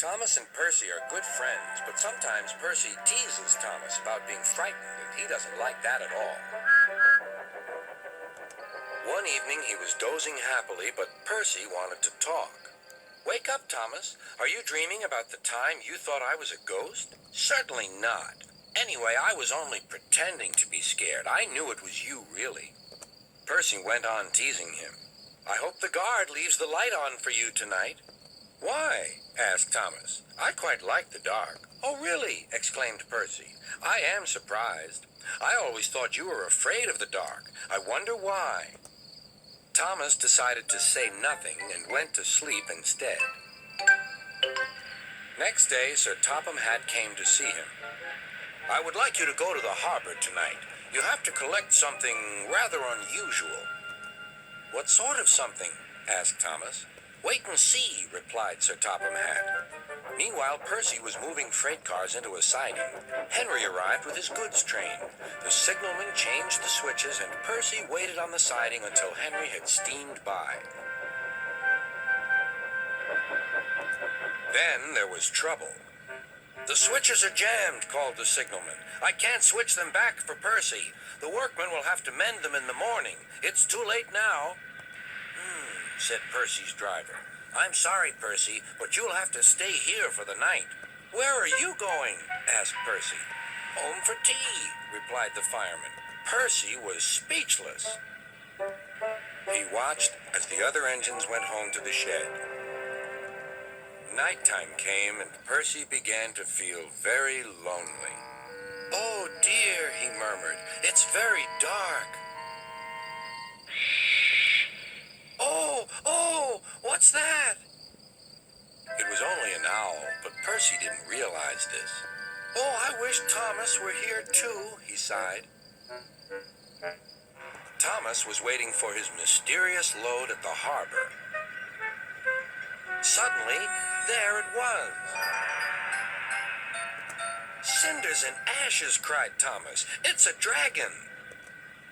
Thomas and Percy are good friends, but sometimes Percy teases Thomas about being frightened, and he doesn't like that at all. One evening he was dozing happily, but Percy wanted to talk. "Wake up, Thomas. Are you dreaming about the time you thought I was a ghost?" "Certainly not. Anyway, I was only pretending to be scared. I knew it was you, really." Percy went on teasing him. "I hope the guard leaves the light on for you tonight." "Why?" asked Thomas. "I quite like the dark." "Oh, really?" exclaimed Percy. "I am surprised. I always thought you were afraid of the dark. I wonder why." Thomas decided to say nothing and went to sleep instead. Next day, Sir Topham Hatt came to see him. "I would like you to go to the harbor tonight. You have to collect something rather unusual." "What sort of something?" asked Thomas. "Wait and see," replied Sir Topham Hatt. Meanwhile, Percy was moving freight cars into a siding. Henry arrived with his goods train. The signalman changed the switches, and Percy waited on the siding until Henry had steamed by. Then there was trouble. "The switches are jammed," called the signalman. "I can't switch them back for Percy. The workmen will have to mend them in the morning. It's too late now." Said Percy's driver. "I'm sorry, Percy, but you'll have to stay here for the night." "Where are you going?" asked Percy. "Home for tea," replied the fireman. Percy was speechless. He watched as the other engines went home to the shed. Nighttime came, and Percy began to feel very lonely. "Oh, dear," he murmured. "It's very dark." Oh, what's that?" It was only an owl, but Percy didn't realize this. "Oh, I wish Thomas were here too," he sighed. Thomas was waiting for his mysterious load at the harbor. Suddenly, there it was. "Cinders and ashes," cried Thomas. "It's a dragon."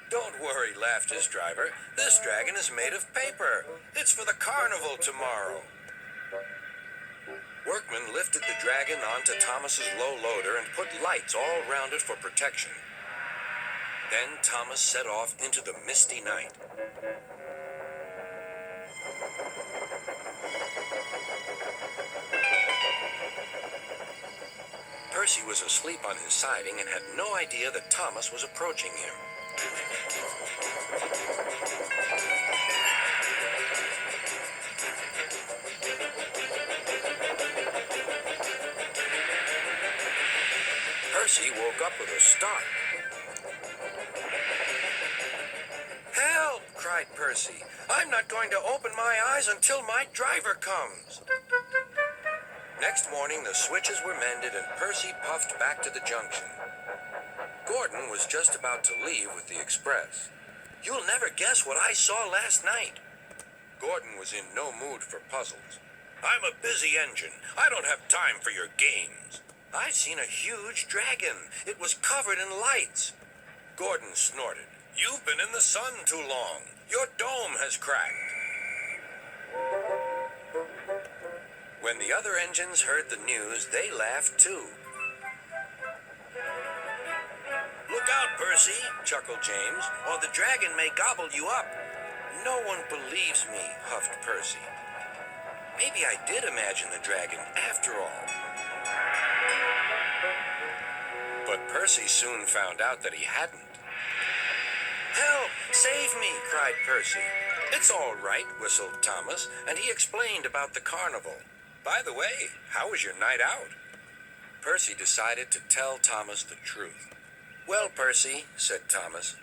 "Don't worry," laughed his driver. "This dragon is made of paper. It's for the carnival tomorrow." Workmen lifted the dragon onto Thomas's low loader and put lights all round it for protection. Then Thomas set off into the misty night. Percy was asleep on his siding and had no idea that Thomas was approaching him. Percy woke up with a start. "Help!" cried Percy. "I'm not going to open my eyes until my driver comes." Next morning, the switches were mended and Percy puffed back to the junction. Gordon was just about to leave with the express. "You'll never guess what I saw last night." Gordon was in no mood for puzzles. "I'm a busy engine. I don't have time for your games." "I've seen a huge dragon. It was covered in lights." Gordon snorted. "You've been in the sun too long. Your dome has cracked." When the other engines heard the news, they laughed too. "Look out, Percy," chuckled James, "or the dragon may gobble you up." "No one believes me," huffed Percy. Maybe I did imagine the dragon after all. But Percy soon found out that he hadn't. "Help! Save me!" cried Percy. "It's all right," whistled Thomas, and he explained about the carnival. "By the way, how was your night out?" Percy decided to tell Thomas the truth. "Well, Percy," said Thomas,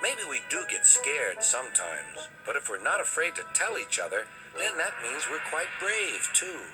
"maybe we do get scared sometimes, but if we're not afraid to tell each other, then that means we're quite brave, too."